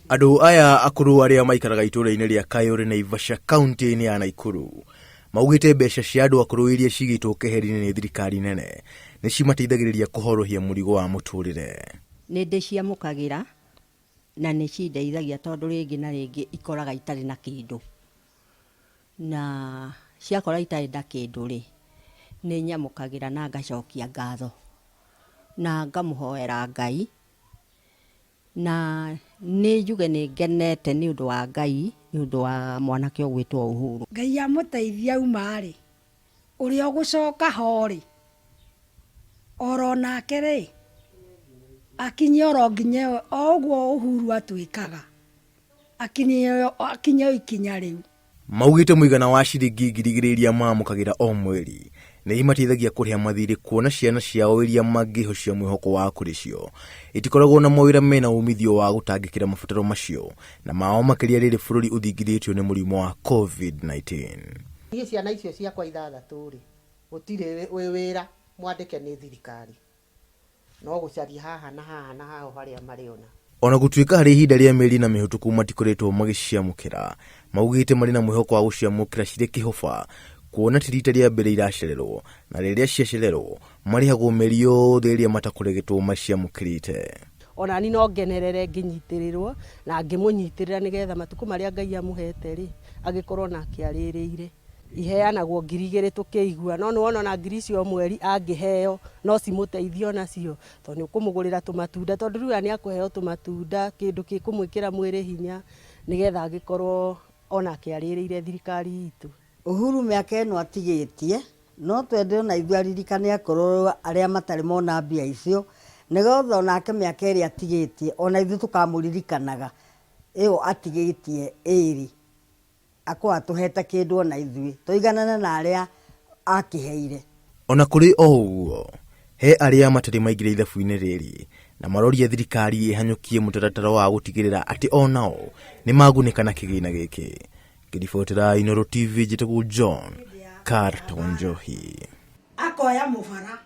Andũ aya akũrũ arĩa maikaraga itũũra-inĩ rĩa Kayole Naivasha kaunti-inĩ ya Nakuru maugĩte mbeca cia andũ akũrũ iria cigĩtwo keheri-inĩ nĩ thirikari nene nĩ cimateithagĩrĩria kũhorohia mũrigo wa mũtũrĩre. Nĩ ndĩciamũkagĩra na nĩ cindeithagia tondũ rĩngĩ na rĩngĩ ikoraga itarĩ na kĩndũ, na ciakora itarĩ na kĩndũ rĩ, nĩ nyamũkagĩra na ngacokia ngatho na ngamũhoera Ngai, na nĩ njuge nĩ ngenete nĩ ũndũ wa Ngai, nĩ ũndũ wa mwanake ũgwĩtwo Uhuru. Ngai amũteithia umarĩ ũrĩa ũgũcoka horĩ oro nake rĩ akinye oro nginya o ũguo Uhuru atwĩkaga akinye ikinya rĩu. Maugĩte mũigana wa ciringi 2,000 iria mamũkagĩra o mweri nĩ imateithagia kũrĩha mathirĩ, kuona ciana ciao iria mangĩhocia mwĩhoko wa kũrĩcio itikoragwo na mawĩra mena umithio wa gũtangĩkĩra mabataro macio na mao makĩria rĩrĩ bũrũri ũthingithĩtio nĩ mũrimũ wa COVID-19. Ciana icio ciakwa 6 rĩ gũtirĩ wĩra mwandĩke nĩ thirikari, no gũcaria haha na haha na haha harĩa marĩona. Ona gũtuĩka harĩ ihinda rĩa mĩeri na mĩhĩtũku matikoretwo magĩciamũkĩra, maugĩte marĩ na mwĩhoko wa gũciamũkĩra cirĩ kĩhoba, kuona ti rita rĩa mbere iracererwo na rĩrĩa ciacererwo marĩhagwo mĩeri yothe ĩrĩa matakũregetwo maciamũkĩrĩte. Ona ni no ngenerere ngĩnyitĩrĩrwo na ngĩmũnyitĩrĩra nĩgetha matukũ marĩa Ngai amũhete rĩ agĩkorwo na kĩarĩrĩire. Iheanagwo 2,000 tũkĩigua, no nĩwona na 1,000 icio mweri angĩheo no cimũteithio nacio, tondũ ũkũmũgũrĩra tũmatunda, tondũ rĩu nĩ akũheo tũmatunda, kĩndũ gĩkũmwĩkĩra mwĩrĩ hinya nĩgetha agĩkorwo ona kĩarĩrĩire thirikari itũ. Uhuru mĩaka ĩno atigĩtie, no twende ona ithuĩ aririkane akorwo arĩa matarĩ mona mbia icio, nĩgetha onake mĩaka ĩrĩa atigĩtie ona ithuĩ tũkamũririkanaga ĩyo atigĩtie ĩrĩ akorwo atũhete kĩndũ ona ithuĩ tũiganane na arĩa akĩheire. Ona kũrĩ o ũguo, he arĩa matarĩ maingĩra ithabu-inĩ rĩrĩ na maroria thirikari ĩhanyũkie mũtaratara wa gũtigĩrĩra atĩ onao nĩ magunĩka na kĩgĩna gĩkĩ. Ngĩribotera Inooro TV, njĩtagwo John Carton Njohi. Akoya mũbara